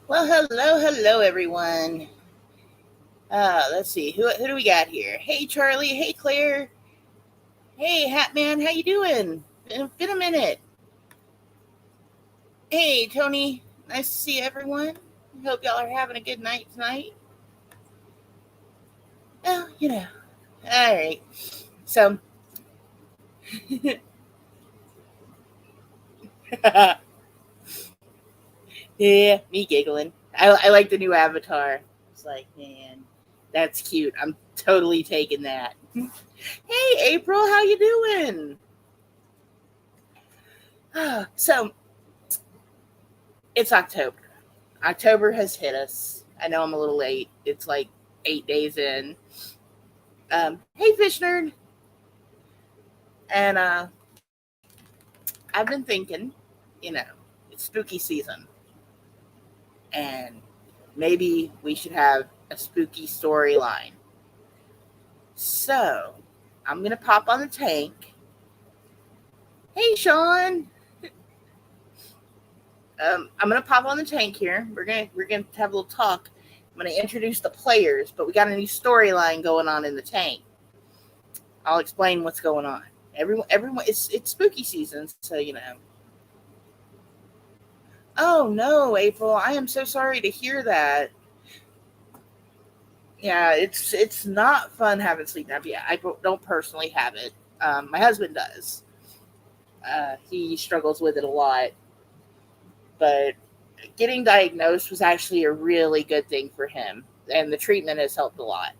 Well, hello, everyone. Let's see, who do we got here? Hey, Charlie. Hey, Claire. Hey, Hatman. How you doing? Been a minute. Hey, Tony. Nice to see everyone. Hope y'all are having a good night tonight. Oh, All right. So, yeah, me giggling. I like the new avatar. It's like, man, that's cute. I'm totally taking that. Hey, April. How you doing? So, it's October. October has hit us. I know I'm a little late. It's like 8 days in. Hey, Fish Nerd. And I've been thinking, you know, it's spooky season. And maybe we should have a spooky storyline. So I'm going to pop on the tank. Hey, Sean. I'm gonna pop on the tank here. We're gonna have a little talk. I'm gonna introduce the players, but we got a new storyline going on in the tank. I'll explain what's going on. Everyone, it's spooky season, so you know. Oh no, April, I am so sorry to hear that. Yeah, it's not fun having sleep apnea. I don't personally have it. My husband does. He struggles with it a lot, but getting diagnosed was actually a really good thing for him, and the treatment has helped a lot.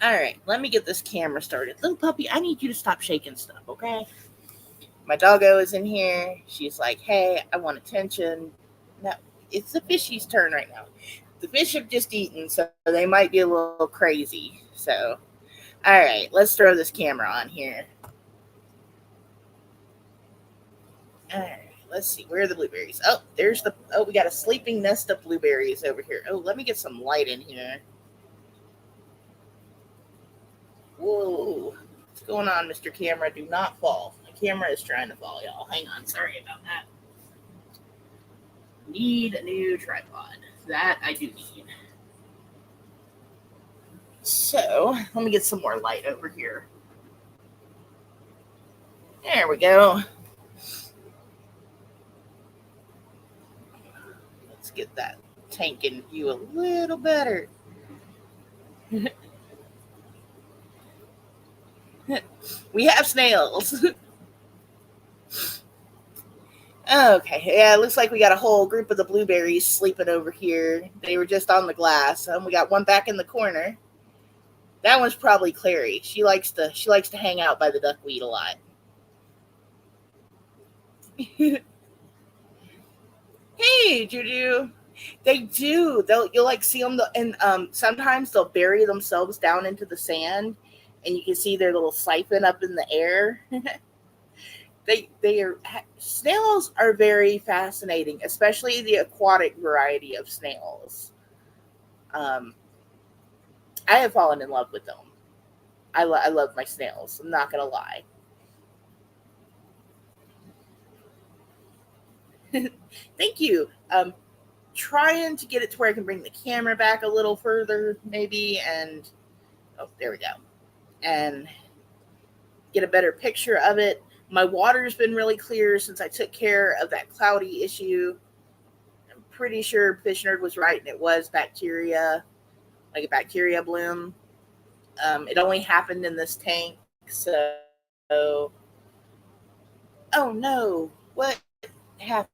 All right, let me get this camera started. Little puppy, I need you to stop shaking stuff, okay? My doggo is in here. She's like, hey, I want attention. No, it's the fishy's turn right now. The fish have just eaten, so they might be a little crazy. So, all right, let's throw this camera on here. All right, let's see. Where are the blueberries? Oh, we got a sleeping nest of blueberries over here. Oh, let me get some light in here. Whoa. What's going on, Mr. Camera? Do not fall. My camera is trying to fall, y'all. Hang on. Sorry about that. Need a new tripod. That I do need. So, let me get some more light over here. There we go. Let's get that tank in view a little better. We have snails. Okay, yeah, it looks like we got a whole group of the blueberries sleeping over here. They were just on the glass. We got one back in the corner. That one's probably Clary. She likes to hang out by the duckweed a lot. Hey, Juju. They do. You'll like see them, and sometimes they'll bury themselves down into the sand, and you can see their little siphon up in the air. They are snails are very fascinating, especially the aquatic variety of snails. Um, I have fallen in love with them. I love my snails. I'm not gonna lie. Thank you. Trying to get it to where I can bring the camera back a little further, maybe, and oh, there we go, and get a better picture of it. My water's been really clear since I took care of that cloudy issue. I'm pretty sure Fish Nerd was right, and it was bacteria, like a bacteria bloom. It only happened in this tank, so oh no, what happened?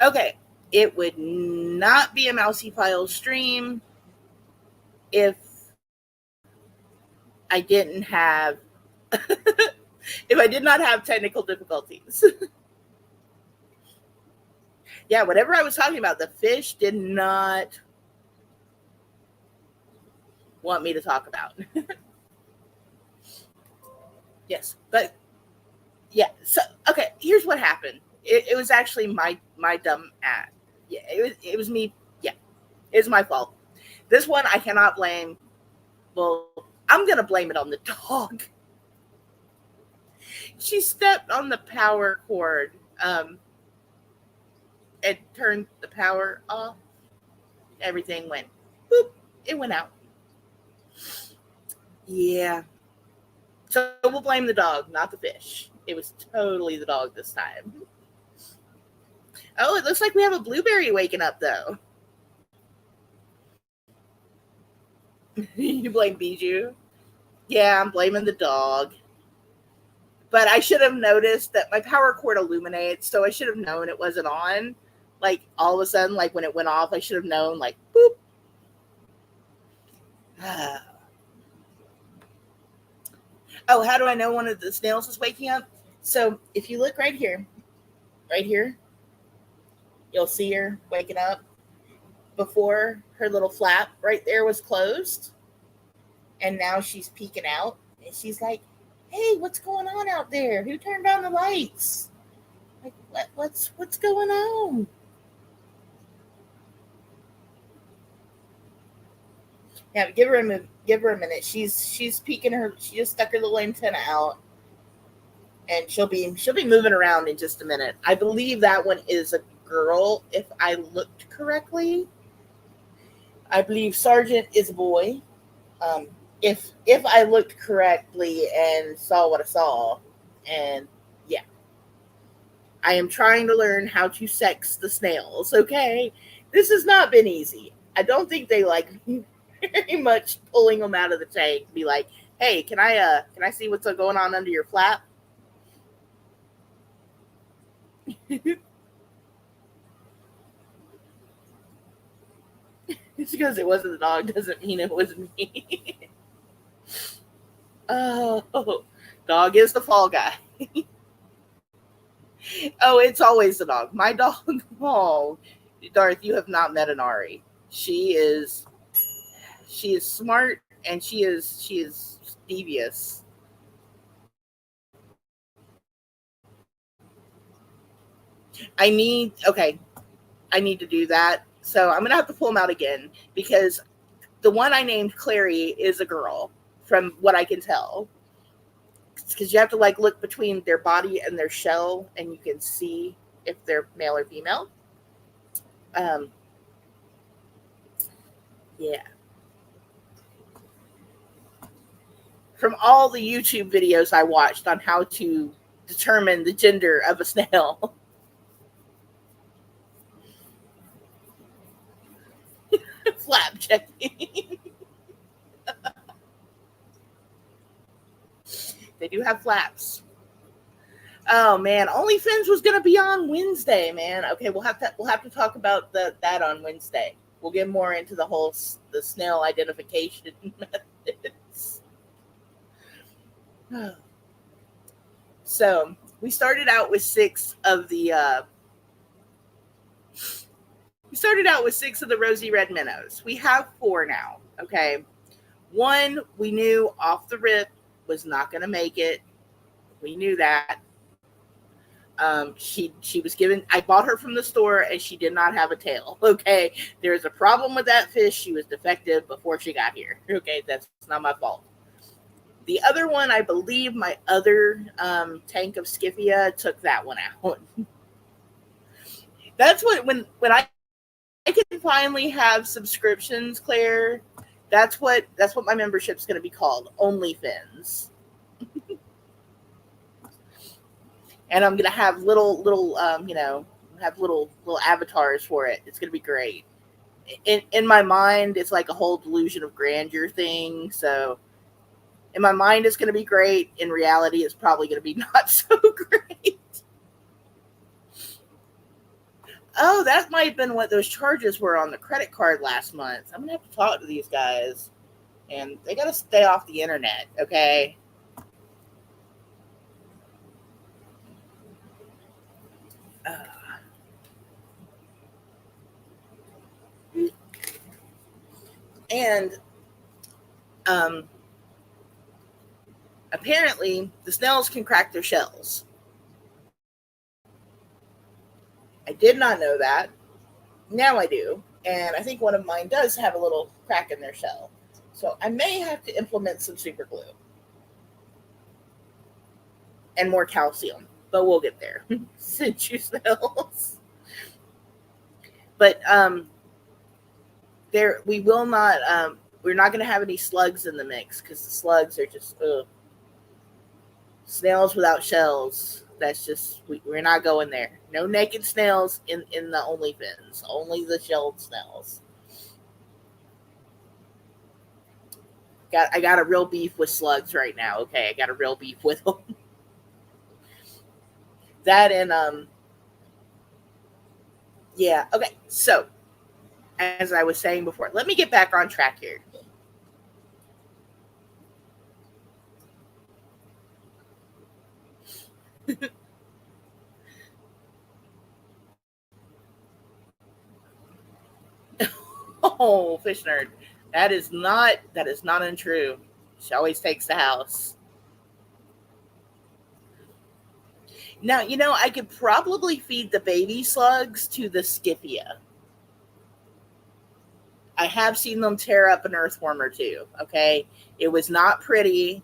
Okay, it would not be a Mousy Files stream if I didn't have if I did not have technical difficulties. Yeah, whatever I was talking about, the fish did not want me to talk about. Yes, but yeah. So okay, here's what happened. It was actually my dumb ass. Yeah, it was me. Yeah, it was my fault. This one I cannot blame. Well, I'm gonna blame it on the dog. She stepped on the power cord and turned the power off. Everything went boop. It went out. Yeah. So we'll blame the dog, not the fish. It was totally the dog this time. Oh, it looks like we have a blueberry waking up, though. You blame Bijou? Yeah, I'm blaming the dog. But I should have noticed that my power cord illuminates, so I should have known it wasn't on. Like, all of a sudden, like, when it went off, I should have known, like, boop. Oh, how do I know one of the snails is waking up? So, if you look right here, you'll see her waking up. Before, her little flap right there was closed, and now she's peeking out, and she's like, "Hey, what's going on out there? Who turned on the lights? Like, what's going on?" Yeah, give her a minute. She's peeking her. She just stuck her little antenna out, and she'll be moving around in just a minute. I believe that one is a girl, if I looked correctly. I believe Sargent is a boy. Um, if I looked correctly and saw what I saw, and yeah, I am trying to learn how to sex the snails. Okay, this has not been easy. I don't think they like very much pulling them out of the tank. Be like, hey, can I see what's going on under your flap? Just because it wasn't the dog doesn't mean it was me. Oh, dog is the fall guy. Oh, it's always the dog. My dog. Oh, Darth, you have not met an Ari. She is smart and she is devious. Okay. I need to do that. So I'm gonna have to pull them out again because the one I named Clary is a girl, from what I can tell. Because you have to like look between their body and their shell, and you can see if they're male or female. Um, yeah. From all the YouTube videos I watched on how to determine the gender of a snail. Flap checking. They do have flaps. Oh man, OnlyFins was gonna be on Wednesday, man. Okay, we'll have to talk about that on Wednesday. We'll get more into the snail identification methods. So we started out with six of the rosy red minnows. We have four now. Okay, one we knew off the rip was not going to make it. We knew that. She was given. I bought her from the store, and she did not have a tail. Okay, there's a problem with that fish. She was defective before she got here. Okay, that's not my fault. The other one, I believe, my other tank of Skiffia took that one out. That's what when I can finally have subscriptions, Claire. That's what my membership's going to be called, OnlyFins. And I'm gonna have little have little avatars for it. It's gonna be great. In my mind, it's like a whole delusion of grandeur thing. So in my mind, it's gonna be great. In reality, it's probably gonna be not so great. Oh, that might have been what those charges were on the credit card last month. I'm gonna have to talk to these guys, and they gotta stay off the internet, okay? Uh, and um, apparently, the snails can crack their shells. I did not know that. Now I do, and I think one of mine does have a little crack in their shell. So I may have to implement some super glue and more calcium, but we'll get there. Since you snails. But there we will not. We're not going to have any slugs in the mix because the slugs are just snails without shells. That's just we're not going there. No naked snails in the OnlyFins. Only the shelled snails. I got a real beef with slugs right now. Okay, I got a real beef with them. That and yeah. Okay, so as I was saying before, let me get back on track here. Oh, fish nerd. That is not untrue. She always takes the house. Now, I could probably feed the baby slugs to the Scipia. I have seen them tear up an earthworm or two. Okay. It was not pretty.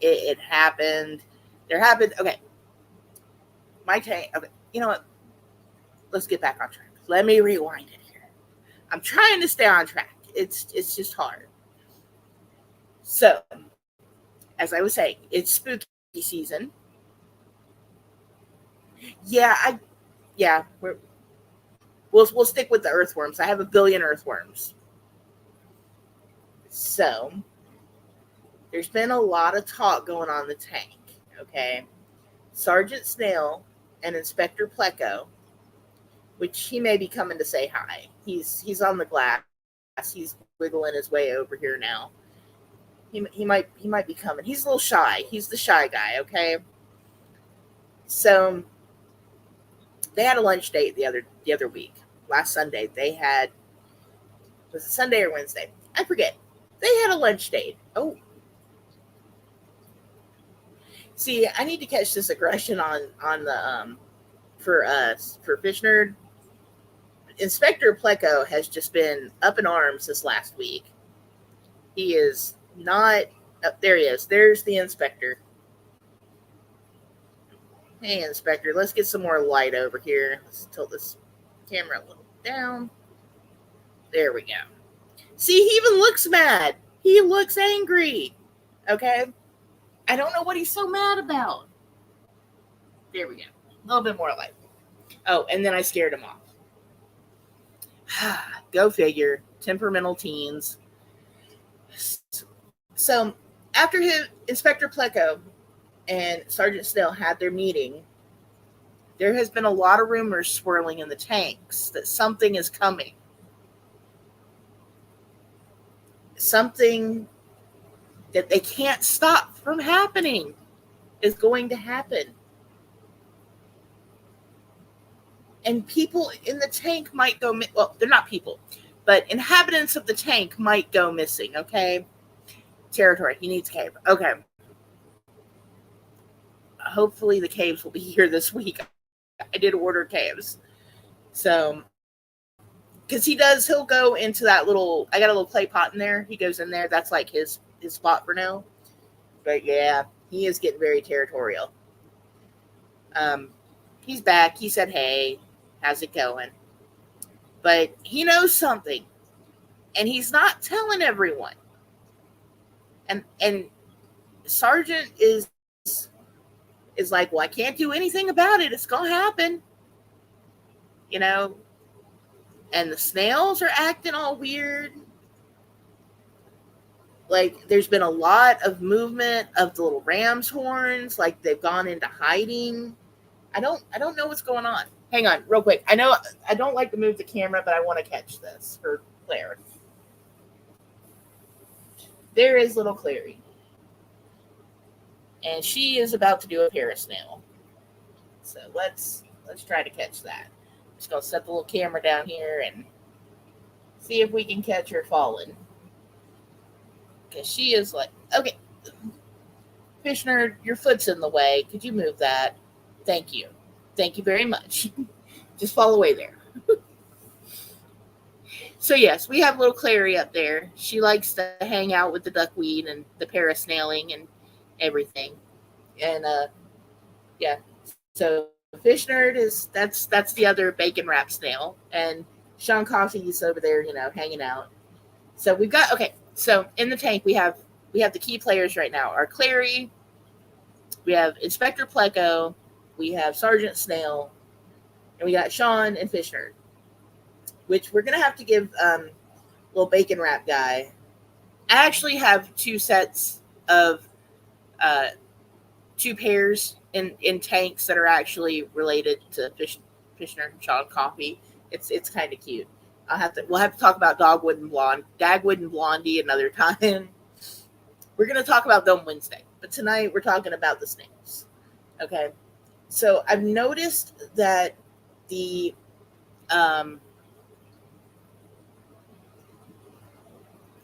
It happened. There happened. Okay. My tank. Okay. You know what? Let's get back on track. Let me rewind it here. I'm trying to stay on track. It's just hard. So, as I was saying, it's spooky season. Yeah, we'll stick with the earthworms. I have a billion earthworms. So, there's been a lot of talk going on in the tank. Okay, Sargent Snail and Inspector Pleco, which he may be coming to say hi. He's on the glass. He's wiggling his way over here now. He might be coming. He's a little shy. He's the shy guy. Okay, so they had a lunch date the other week. Last Sunday they had, was it Sunday or Wednesday? I forget. They had a lunch date. Oh, see, I need to catch this aggression on the for us for Fish Nerd. Inspector Pleco has just been up in arms this last week. He is not. Oh, there he is. There's the inspector. Hey, Inspector, let's get some more light over here. Let's tilt this camera a little down. There we go. See, he even looks mad. He looks angry. Okay? I don't know what he's so mad about. There we go. A little bit more light. Oh, and then I scared him off. Go figure. Temperamental teens. So, after Inspector Pleco and Sergeant Snail had their meeting, there has been a lot of rumors swirling in the tanks that something is coming. Something that they can't stop from happening is going to happen. And people in the tank might go, well, they're not people, but inhabitants of the tank might go missing, okay? Territory, he needs cave. Okay. Hopefully the caves will be here this week. I did order caves. So, because he'll go into that little, I got a little clay pot in there. He goes in there. That's like his spot for now. But yeah, he is getting very territorial. He's back. He said, hey, how's it going? But he knows something. And he's not telling everyone. And Sergeant is like, well, I can't do anything about it. It's going to happen. And the snails are acting all weird. Like, there's been a lot of movement of the little ram's horns. Like, they've gone into hiding. I don't know what's going on. Hang on, real quick. I know I don't like to move the camera, but I want to catch this for Claire. There is little Clary, and she is about to do a Paris snail. So let's try to catch that. Just gonna set the little camera down here and see if we can catch her falling. Because she is like, okay, fish nerd, your foot's in the way. Could you move that? Thank you. Thank you very much. Just fall away there. So yes, we have little Clary up there. She likes to hang out with the duckweed and the parasnailing and everything. And yeah, so fish nerd is that's the other bacon wrap snail, and Sean Coffey's over there, hanging out. So we've got okay. So in the tank we have the key players right now. Our Clary, we have Inspector Pleco, we have Sargent Snail, and we got Sean and Fish Nerd, which we're gonna have to give little bacon wrap guy. I actually have two sets of uh, two pairs in tanks that are actually related to Fishner and Sean Coffee. It's kind of cute. We'll have to talk about Dagwood and Blondie another time. We're gonna talk about them Wednesday, but tonight we're talking about the snails. Okay, so I've noticed that the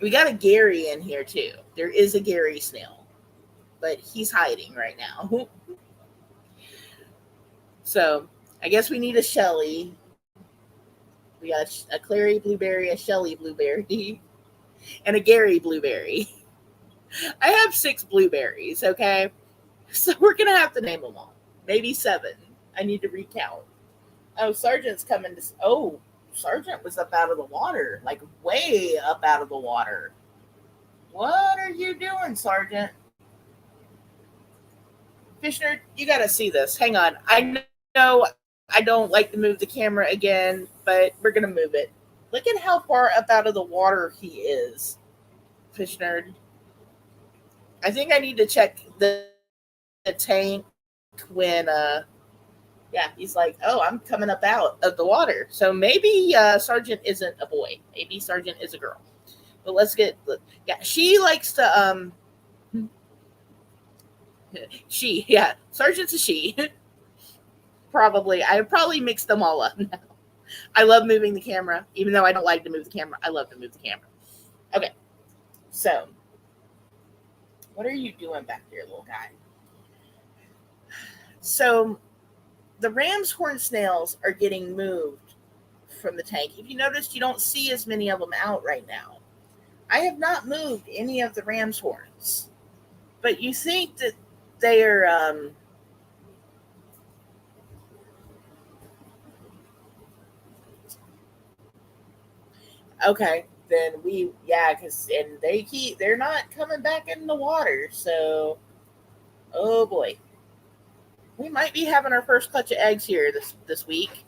we got a Gary in here too. There is a Gary snail, but he's hiding right now. So I guess we need a Shelly. We got a Clary blueberry, a Shelly blueberry, and a Gary blueberry. I have 6 blueberries, okay? So we're going to have to name them all. Maybe 7. I need to recount. Oh, Sergeant's coming to... Oh, Sergeant was up out of the water. Like, way up out of the water. What are you doing, Sergeant? Fishner, you got to see this. Hang on. I know I don't like to move the camera again, but we're going to move it. Look at how far up out of the water he is, Fish Nerd. I think I need to check the tank when, yeah, he's like, oh, I'm coming up out of the water. So maybe Sergeant isn't a boy. Maybe Sergeant is a girl. But yeah, she likes to, Sergeant's a she. I probably mixed them all up now. I love moving the camera, even though I don't like to move the camera. I love to move the camera. Okay, so what are you doing back there, little guy? So the ram's horn snails are getting moved from the tank. If you noticed, you don't see as many of them out right now. I have not moved any of the ram's horns, but you think that they are... Okay, then because they're not coming back in the water, so oh boy, we might be having our first clutch of eggs here this week.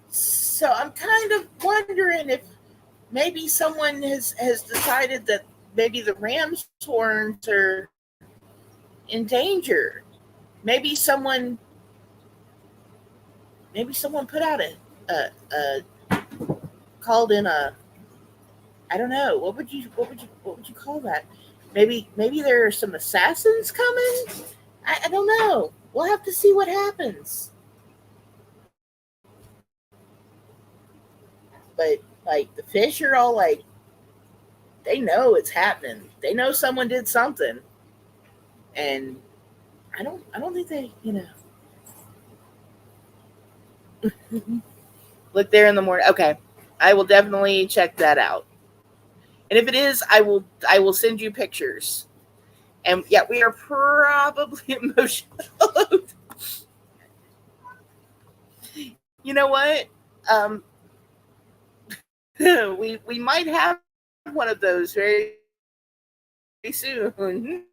So I'm kind of wondering if maybe someone has decided that maybe the ram's horns are in danger. Maybe someone put out a called in a... I don't know. What would you call that? Maybe there are some assassins coming. I don't know. We'll have to see what happens. But like the fish are all like, they know it's happening. They know someone did something, and I don't think they look there in the morning. Okay, I will definitely check that out. And if it is, I will send you pictures. And yeah, we are probably emotional. You know what? We might have one of those very, very soon.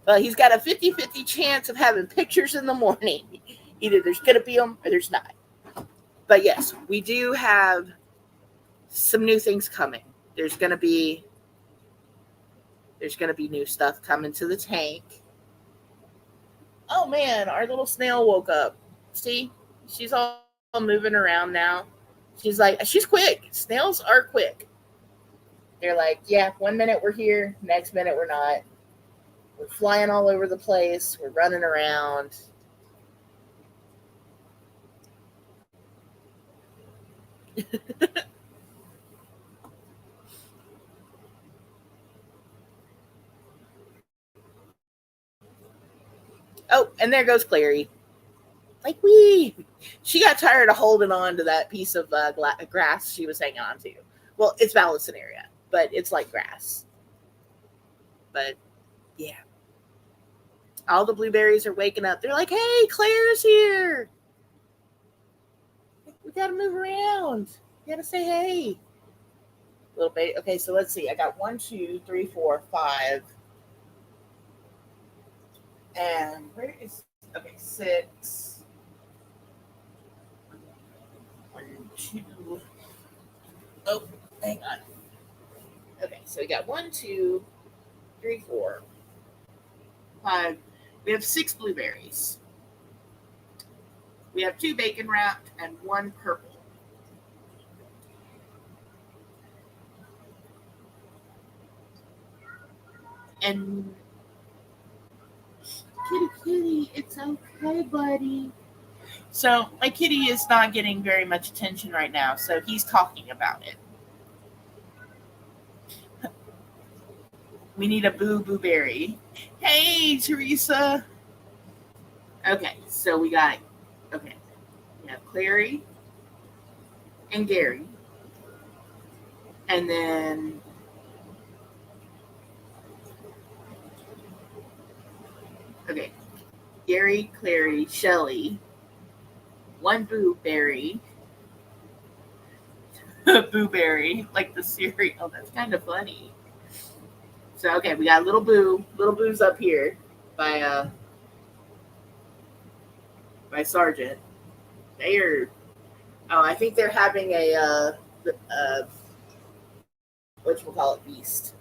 Well, he's got a 50-50 chance of having pictures in the morning. Either there's going to be them or there's not. But yes, we do have some new things coming. There's going to be new stuff coming to the tank. Oh man, our little snail woke up. See? She's all moving around now. She's quick. Snails are quick. They're like, yeah, 1 minute we're here, next minute we're not. We're flying all over the place. We're running around. Oh, and there goes Clary. Like, she got tired of holding on to that piece of grass she was hanging on to. Well, it's Vallisneria, but it's like grass. But, yeah. All the blueberries are waking up. They're like, hey, Claire's here. We got to move around. You got to say hey. Little bit. Okay, so let's see. I got 1, 2, 3, 4, 5. And where is, okay, 6. 1, 2. Oh, hang on. Okay, so we got 1, 2, 3, 4, 5. We have 6 blueberries. We have 2 bacon wrapped and 1 purple. And kitty, it's okay, buddy. So my kitty is not getting very much attention right now, so he's talking about it. We need a blueberry. Hey, Teresa. Okay, so we have Clary and Gary. And then Gary, Clary, Shelly, 1 blueberry. Blueberry, like the cereal. That's kind of funny. So okay, we got little Boo's up here by Sargent. I think they're having a whatchamacallit feast.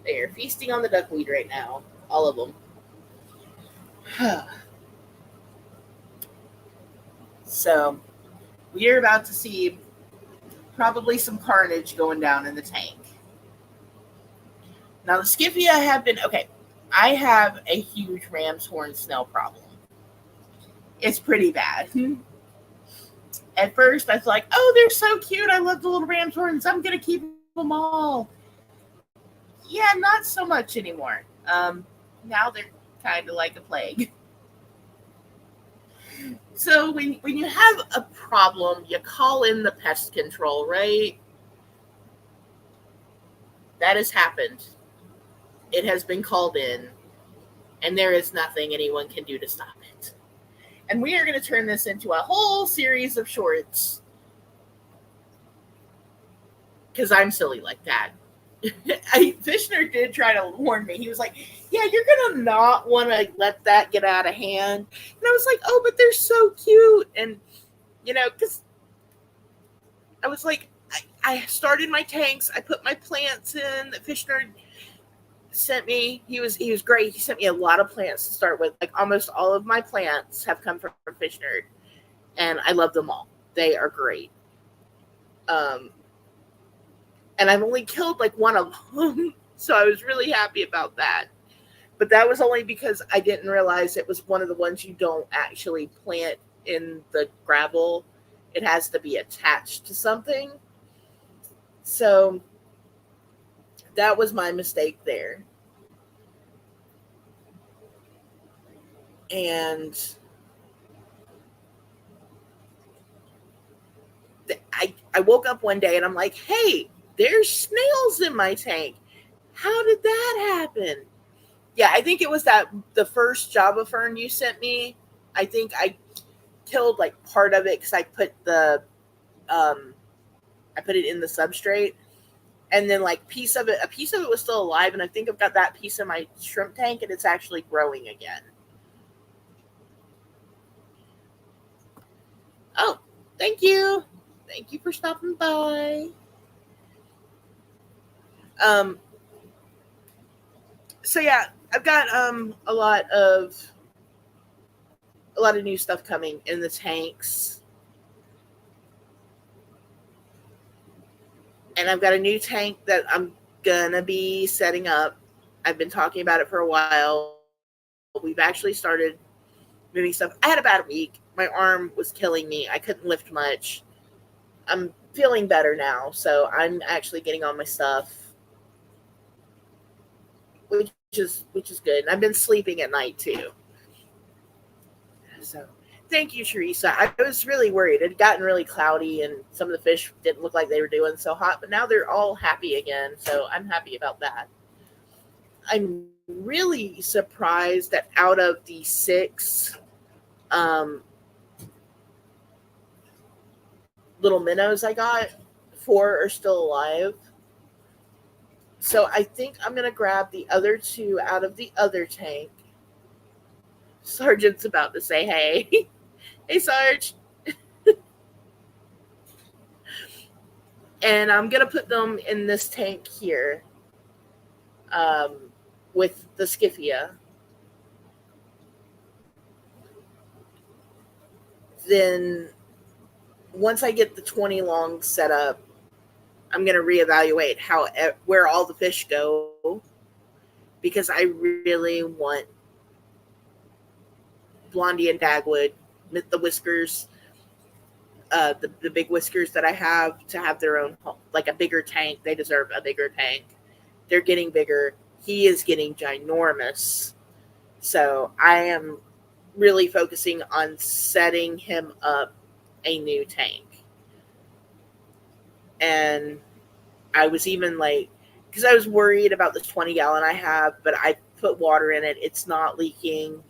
They are feasting on the duckweed right now, all of them. So we are about to see probably some carnage going down in the tank. Now the Skiffia I have a huge ram's horn snail problem. It's pretty bad. At first I was like, oh, they're so cute. I love the little ram's horns. I'm going to keep them all. Yeah, not so much anymore. Now they're kind of like a plague. So when you have a problem, you call in the pest control, right? That has happened. It has been called in, and there is nothing anyone can do to stop it. And we are going to turn this into a whole series of shorts. Because I'm silly like that. Fishner did try to warn me. He was like, yeah, you're going to not want to let that get out of hand. And I was like, oh, but they're so cute. And, because I was like, I started my tanks. I put my plants in that Fishner sent me. He was great. He sent me a lot of plants to start with. Like almost all of my plants have come from Fishner. And I love them all. They are great. And I've only killed like one of them. So I was really happy about that. But that was only because I didn't realize it was one of the ones you don't actually plant in the gravel. It has to be attached to something. So that was my mistake there. And I woke up one day and I'm like, hey, there's snails in my tank. How did that happen? Yeah, I think it was the first Java fern you sent me. I think I killed like part of it because I put it in the substrate. And then like a piece of it was still alive, and I think I've got that piece in my shrimp tank, and it's actually growing again. Oh, thank you. Thank you for stopping by. Um, so yeah, I've got a lot of new stuff coming in the tanks. And I've got a new tank that I'm gonna be setting up. I've been talking about it for a while. We've actually started moving stuff. I had a bad week. My arm was killing me. I couldn't lift much. I'm feeling better now, so I'm actually getting on my stuff, which is good. And I've been sleeping at night too. So thank you, Teresa. I was really worried. It had gotten really cloudy, and some of the fish didn't look like they were doing so hot, but now they're all happy again, so I'm happy about that. I'm really surprised that out of the 6 um, little minnows I got, 4 are still alive. So I think I'm going to grab the other 2 out of the other tank. Sargent's about to say hey. Hey, Sarge. And I'm going to put them in this tank here with the Skiffia. Then once I get the 20 long set up, I'm going to reevaluate where all the fish go, because I really want Blondie and Dagwood, the whiskers, the big whiskers that I have, to have their own home, like a bigger tank. They deserve a bigger tank. They're getting bigger. He is getting ginormous. So I am really focusing on setting him up a new tank. And I was even like, because I was worried about this 20-gallon I have, but I put water in it. It's not leaking.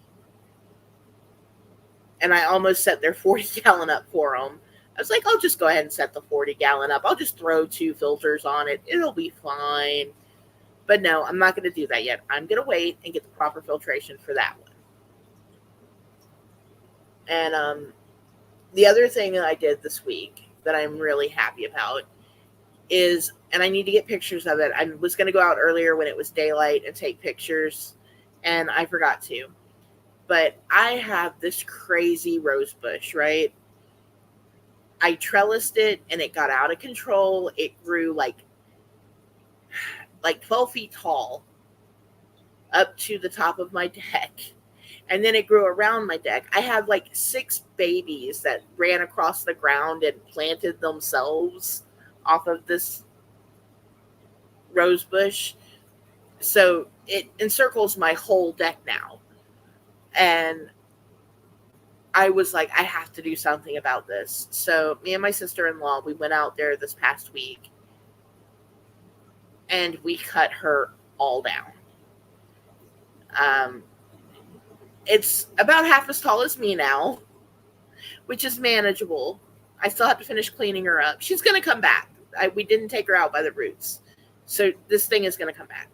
And I almost set their 40-gallon up for them. I was like, I'll just go ahead and set the 40-gallon up. I'll just throw 2 filters on it. It'll be fine. But no, I'm not going to do that yet. I'm going to wait and get the proper filtration for that one. And the other thing that I did this week that I'm really happy about is, and I need to get pictures of it. I was going to go out earlier when it was daylight and take pictures, and I forgot to. But I have this crazy rose bush, right? I trellised it, and it got out of control. It grew like 12 feet tall up to the top of my deck. And then it grew around my deck. I had like 6 babies that ran across the ground and planted themselves off of this rose bush. So it encircles my whole deck now. And I was like, I have to do something about this. So me and my sister-in-law, we went out there this past week, and we cut her all down. It's about half as tall as me now, which is manageable. I still have to finish cleaning her up. She's going to come back. We didn't take her out by the roots. So this thing is going to come back.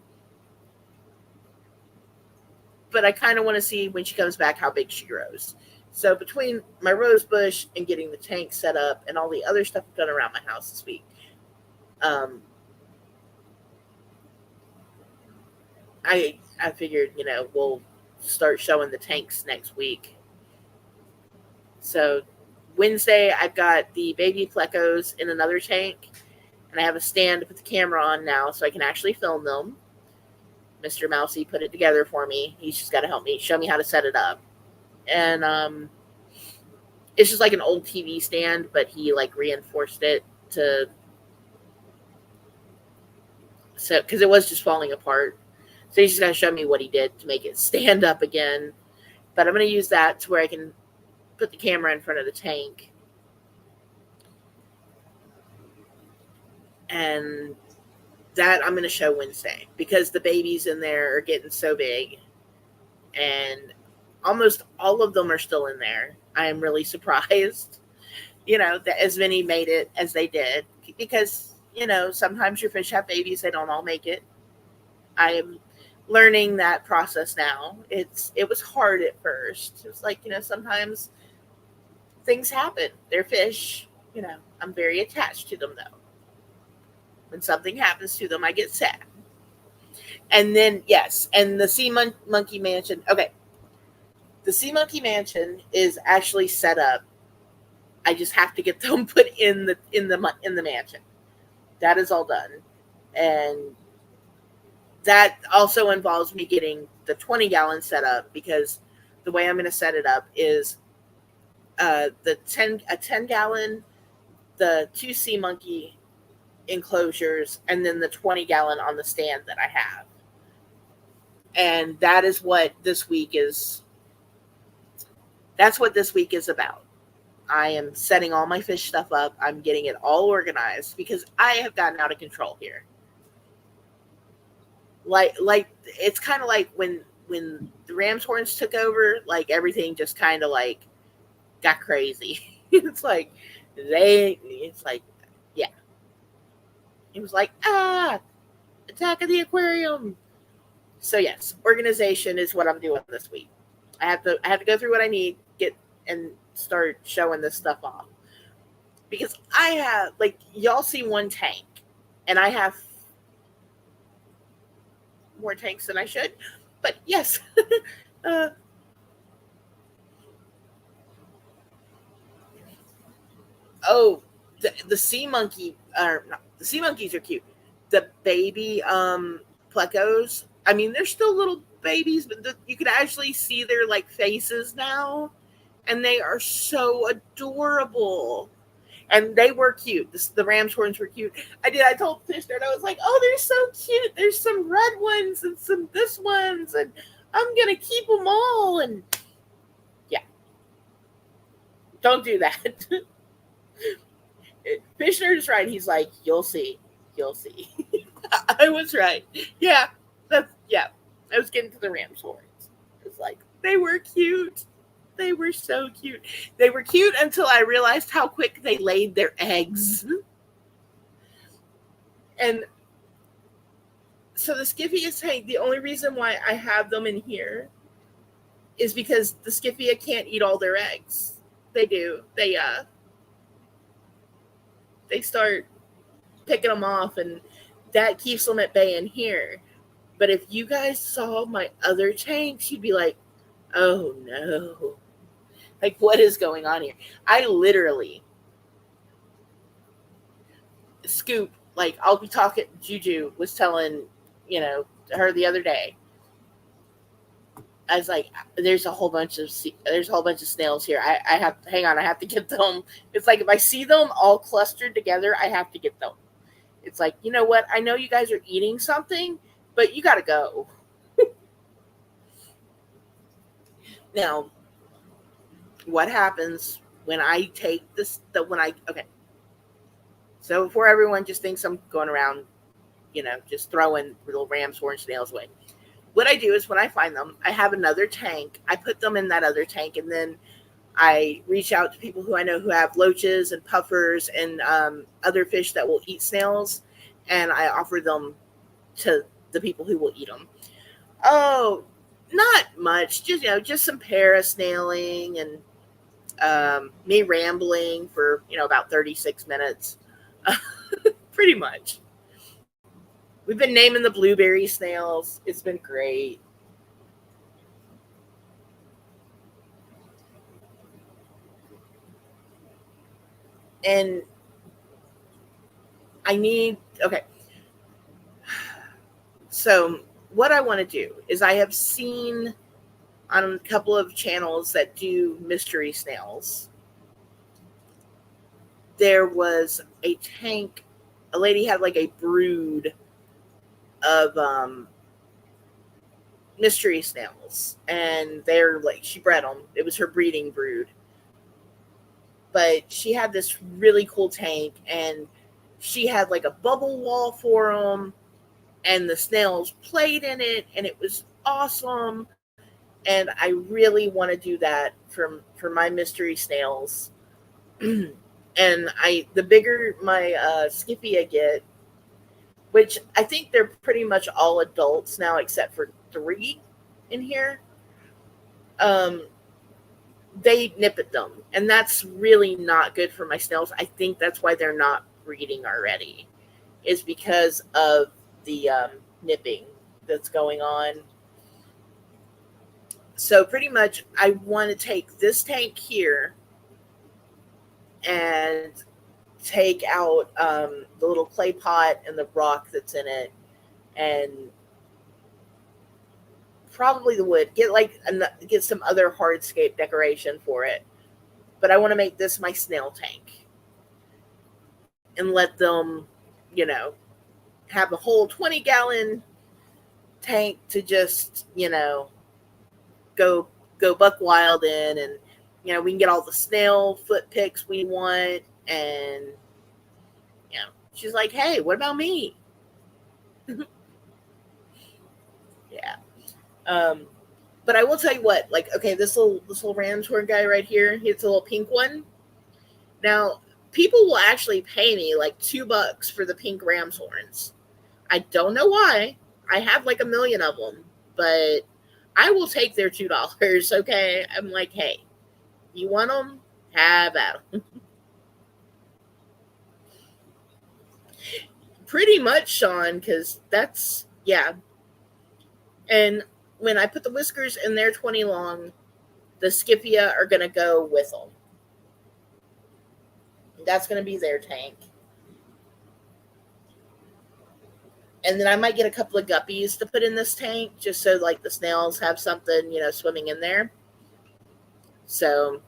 But I kind of want to see when she comes back how big she grows. So between my rose bush and getting the tank set up and all the other stuff I've done around my house this week, I figured, we'll start showing the tanks next week. So Wednesday, I've got the baby plecos in another tank, and I have a stand to put the camera on now so I can actually film them. Mr. Mousy put it together for me. He's just got to help me, show me how to set it up. And it's just like an old TV stand, but he like reinforced it to, so because it was just falling apart. So he's just got to show me what he did to make it stand up again. But I'm going to use that to where I can put the camera in front of the tank. And that I'm going to show Wednesday, because the babies in there are getting so big. And almost all of them are still in there. I am really surprised, that as many made it as they did. Because sometimes your fish have babies, they don't all make it. I am learning that process now. It was hard at first. It was like, sometimes things happen. They're fish. I'm very attached to them though. When something happens to them, I get sad. And then yes, and the monkey mansion. Okay, the sea monkey mansion is actually set up. I just have to get them put in the mansion. That is all done, and that also involves me getting the 20-gallon set up, because the way I'm going to set it up is the 10-gallon, the 2 sea monkey enclosures, and then the 20-gallon on the stand that I have. And that is what this week is. That's what this week is about. I am setting all my fish stuff up. I'm getting it all organized because I have gotten out of control here. Like it's kind of like when the Ram's horns took over, like everything just kind of like got crazy. It's like yeah. It was like, Attack of the Aquarium. So yes, organization is what I'm doing this week. I have to go through what I need, get and start showing this stuff off. Because I have, like, y'all see one tank, and I have more tanks than I should. But yes. The sea monkey, the sea monkeys are cute. The baby plecos, I mean, they're still little babies, but you can actually see their like faces now, and they are so adorable. And they were cute. The ram's horns were cute. I told Fish Nerd, I was like, oh, they're so cute. There's some red ones and some this ones, and I'm gonna keep them all. And yeah, don't do that. Fish Nerd is right. He's like, you'll see. I was right. Yeah, I was getting to the ram's horns. It's like, they were cute. They were so cute. They were cute until I realized how quick they laid their eggs. And so the Skiffia tank, the only reason why I have them in here is because the Skiffia can't eat all their eggs. They do. They start picking them off, and that keeps them at bay in here. But if you guys saw my other tanks, you'd be like, oh no. Like, what is going on here? I literally Scoop, like, I'll be talking, Juju was telling, her the other day. I was like, there's a whole bunch of snails here. I have, hang on, I have to get them. It's like, if I see them all clustered together, I have to get them. It's like, you know what? I know you guys are eating something, but you got to go. Now, what happens when I take this, okay. So before everyone just thinks I'm going around, just throwing little ram's horn snails away. What I do is when I find them, I have another tank. I put them in that other tank, and then I reach out to people who I know who have loaches and puffers and other fish that will eat snails, and I offer them to the people who will eat them. Oh, not much. Just some parasnailing and me rambling for, about 36 minutes. Pretty much. We've been naming the blueberry snails. It's been great. And okay. So what I want to do is, I have seen on a couple of channels that do mystery snails, there was a tank, a lady had like a brood of mystery snails, and they're like, she bred them. It was her breeding brood. But she had this really cool tank, and she had like a bubble wall for them, and the snails played in it, and it was awesome. And I really want to do that for my mystery snails. And the bigger my Skippy get, which I think they're pretty much all adults now except for three in here. Um, they nip at them, and that's really not good for my snails. I think that's why they're not breeding already, is because of the nipping that's going on. So pretty much, I want to take this tank here and take out the little clay pot and the rock that's in it, and probably the wood. Get some other hardscape decoration for it. But I want to make this my snail tank and let them, you know, have a whole 20-gallon tank to just, go go buck wild in, and we can get all the snail foot picks we want. And she's like, hey, what about me? Yeah. But I will tell you what, like, okay, this little ram's horn guy right here, it's a little pink one. Now, people will actually pay me like $2 for the pink ram's horns. I don't know why. I have like a million of them, but I will take their $2. Okay, I'm like, hey, you want them? Have at them. Pretty much, Sean, because that's, yeah. And when I put the whiskers in their 20 long, the Scipia are going to go with them. That's going to be their tank. And then I might get a couple of guppies to put in this tank, just so like the snails have something, swimming in there. So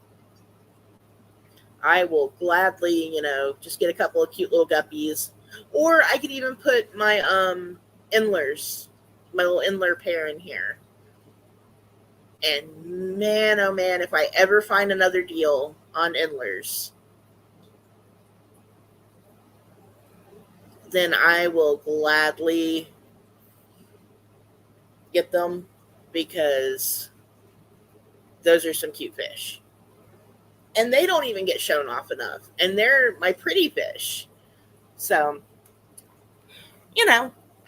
I will gladly, just get a couple of cute little guppies. Or I could even put my Endlers, my little Endler pair in here. And man, oh man, if I ever find another deal on Endlers, then I will gladly get them, because those are some cute fish. And they don't even get shown off enough. And they're my pretty fish. So,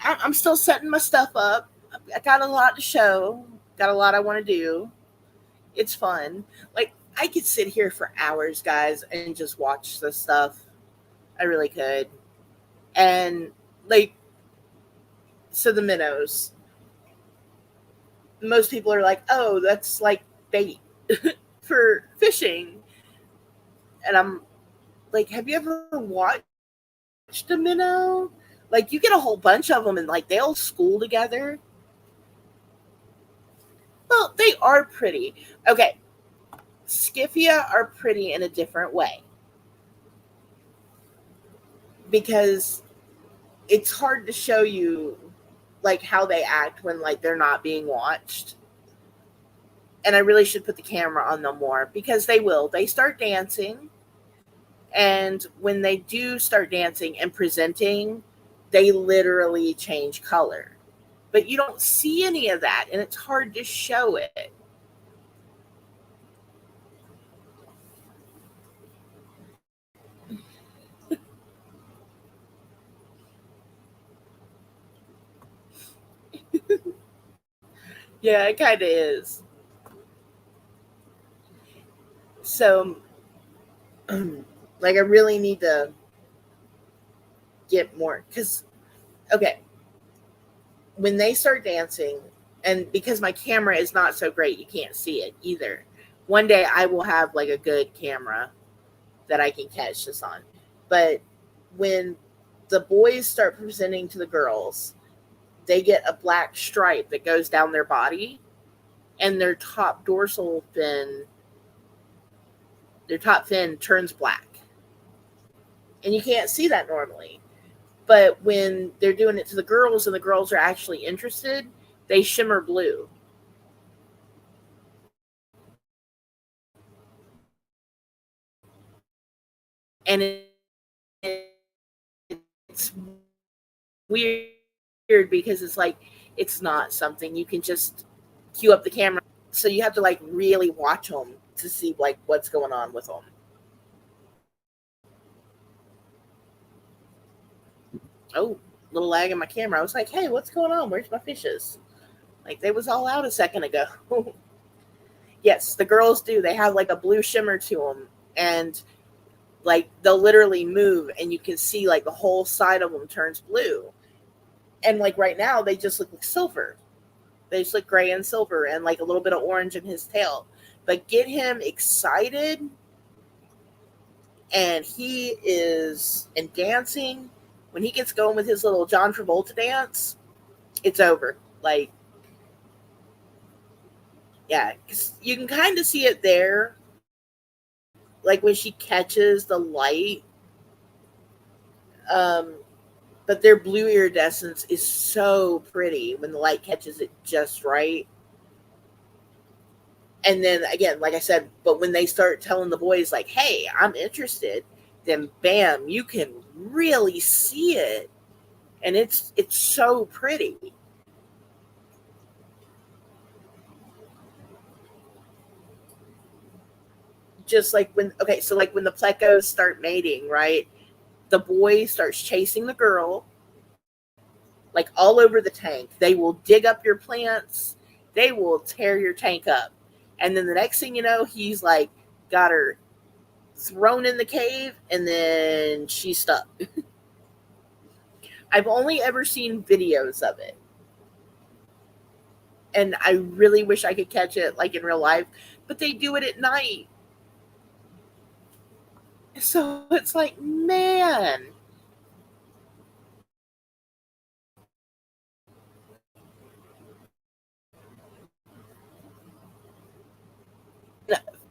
I'm still setting my stuff up. I got a lot to show, got a lot I want to do. It's fun. Like, I could sit here for hours, guys, and just watch this stuff. I really could. And, like, so the minnows. Most people are like, oh, that's like bait for fishing. And I'm like, have you ever watched a minnow? Like, you get a whole bunch of them and like they all school together. Well, they are pretty. Okay. Skiffia are pretty in a different way, because it's hard to show you like how they act when like they're not being watched. And I really should put the camera on them more, because they start dancing. And when they do start dancing and presenting, they literally change color. But you don't see any of that, and it's hard to show it. Yeah, it kind of is. So, like, I really need to get more. Because, okay, when they start dancing, and because my camera is not so great, you can't see it either. One day I will have like a good camera that I can catch this on. But when the boys start presenting to the girls, they get a black stripe that goes down their body, and their top fin turns black. And you can't see that normally. But when they're doing it to the girls and the girls are actually interested, they shimmer blue. And it's weird, because it's like, it's not something you can just cue up the camera. So you have to like really watch them to see like what's going on with them. Oh, little lag in my camera. I was like, hey, what's going on? Where's my fishes? Like, they was all out a second ago. Yes, the girls do. They have like a blue shimmer to them. And like, they'll literally move and you can see like the whole side of them turns blue. And like right now, they just look like silver. They just look gray and silver and like a little bit of orange in his tail. But get him excited and he is and dancing. When he gets going with his little John Travolta dance, it's over. Like, yeah, 'cause you can kind of see it there. Like when she catches the light, um, but their blue iridescence is so pretty when the light catches it just right. And then again, like I said, but when they start telling the boys like, "Hey, I'm interested," then bam, you can really see it, and it's so pretty. Just like when okay, so like when the plecos start mating, right? The boy starts chasing the girl, like all over the tank. They will dig up your plants. They will tear your tank up. And then the next thing you know, he's like got her thrown in the cave and then she's stuck. I've only ever seen videos of it. And I really wish I could catch it like in real life, but they do it at night. So it's like, man,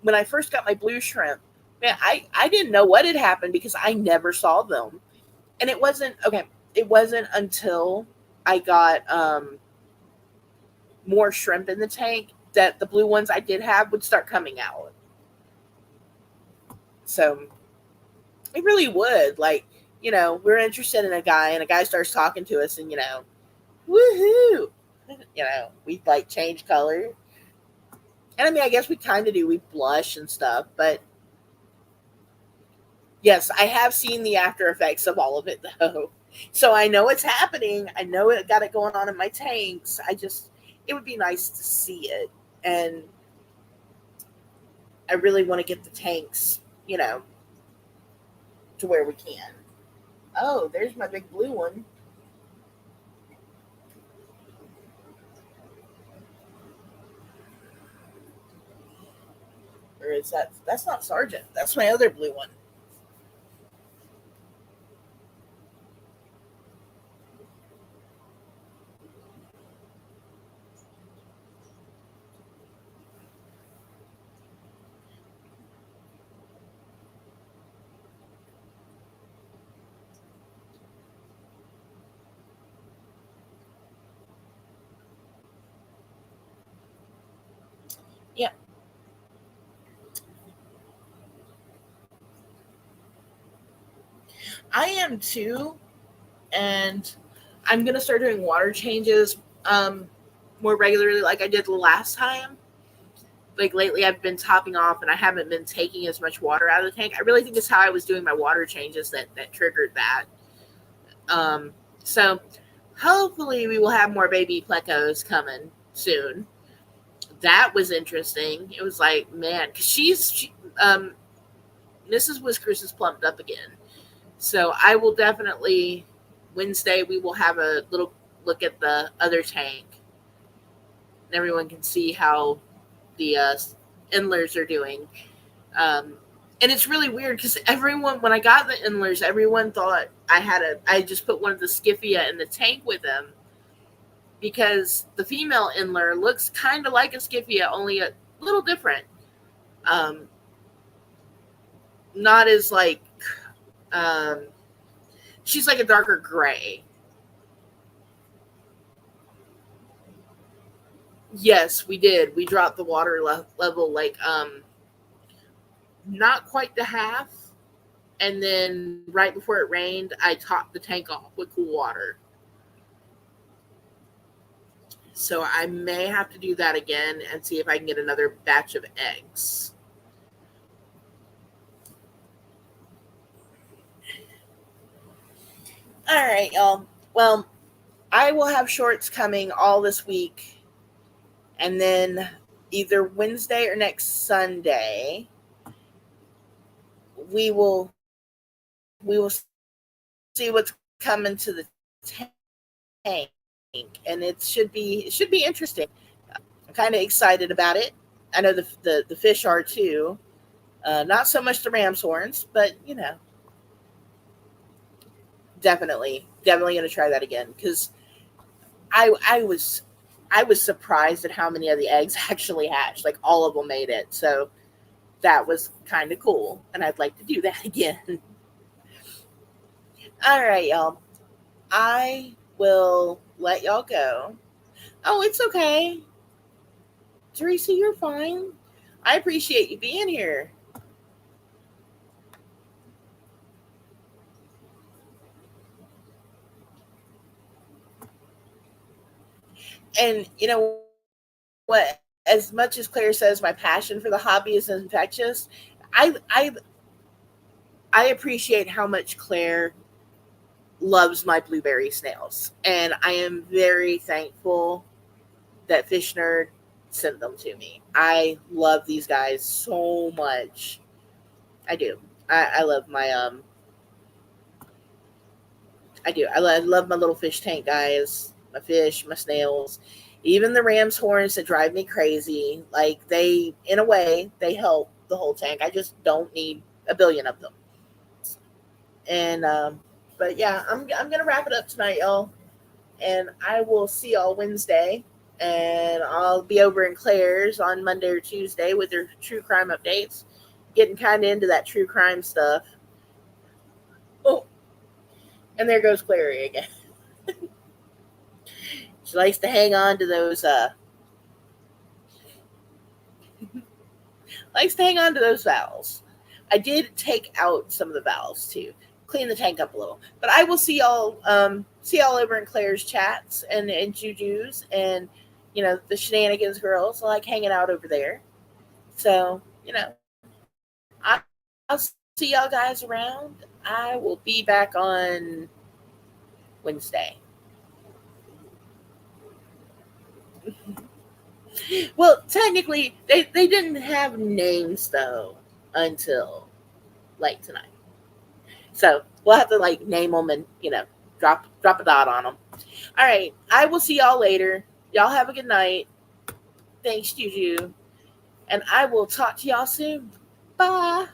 when I first got my blue shrimp, man, I didn't know what had happened because I never saw them. And it wasn't okay, it wasn't until I got more shrimp in the tank that the blue ones I did have would start coming out. So it really would. Like, we're interested in a guy and a guy starts talking to us and woohoo. We like change color. And I mean I guess we kind of do, we blush and stuff, but yes, I have seen the after effects of all of it though. So I know it's happening. I know it got it going on in my tanks. It would be nice to see it. And I really want to get the tanks, to where we can. Oh, there's my big blue one. Or is that's not Sargent. That's my other blue one. Yeah, I am too. And I'm going to start doing water changes more regularly like I did the last time. Like lately I've been topping off and I haven't been taking as much water out of the tank. I really think it's how I was doing my water changes that triggered that. So hopefully we will have more baby plecos coming soon. That was interesting. It was like, man, because Mrs. Whiskers is plumped up again. So I will definitely, Wednesday, we will have a little look at the other tank. Everyone can see how the endlers are doing. And it's really weird because everyone, when I got the endlers, everyone thought I just put one of the Skiffia in the tank with them because the female endler looks kind of like a Skiffia, only a little different. Um, Not as like, um, she's like a darker gray. Yes, we did. We dropped the water level like not quite to half, and then right before it rained, I topped the tank off with cool water. So I may have to do that again and see if I can get another batch of eggs. All right, y'all. Well, I will have shorts coming all this week, and then either Wednesday or next Sunday, we will see what's coming to the tank, and it should be interesting. I'm kind of excited about it. I know the fish are too. Not so much the ram's horns, but definitely gonna try that again because I was surprised at how many of the eggs actually hatched. Like all of them made it, so that was kind of cool, and I'd like to do that again. All right, y'all. I will let y'all go. Oh, it's okay, Teresa. You're fine. I appreciate you being here. And you know what? As much as Claire says, my passion for the hobby is infectious. I I I appreciate how much Claire loves my blueberry snails, and I am very thankful that Fish Nerd sent them to me. I love these guys so much. I do. I love my I do. I love my little fish tank guys, my fish, my snails, even the ram's horns that drive me crazy. Like they, in a way, they help the whole tank. I just don't need a billion of them. And but yeah, I'm gonna wrap it up tonight, y'all. And I will see y'all Wednesday. And I'll be over in Claire's on Monday or Tuesday with her true crime updates. Getting kind of into that true crime stuff. Oh, and there goes Clary again. She likes to hang on to those valves. I did take out some of the valves too, clean the tank up a little. But I will see y'all over in Claire's chats and Juju's and the shenanigans girls. I like hanging out over there. So I, I'll see y'all guys around. I will be back on Wednesday. Well, technically, they didn't have names though until like tonight. So we'll have to like name them and drop a dot on them. All right, I will see y'all later. Y'all have a good night. Thanks, Juju, and I will talk to y'all soon. Bye.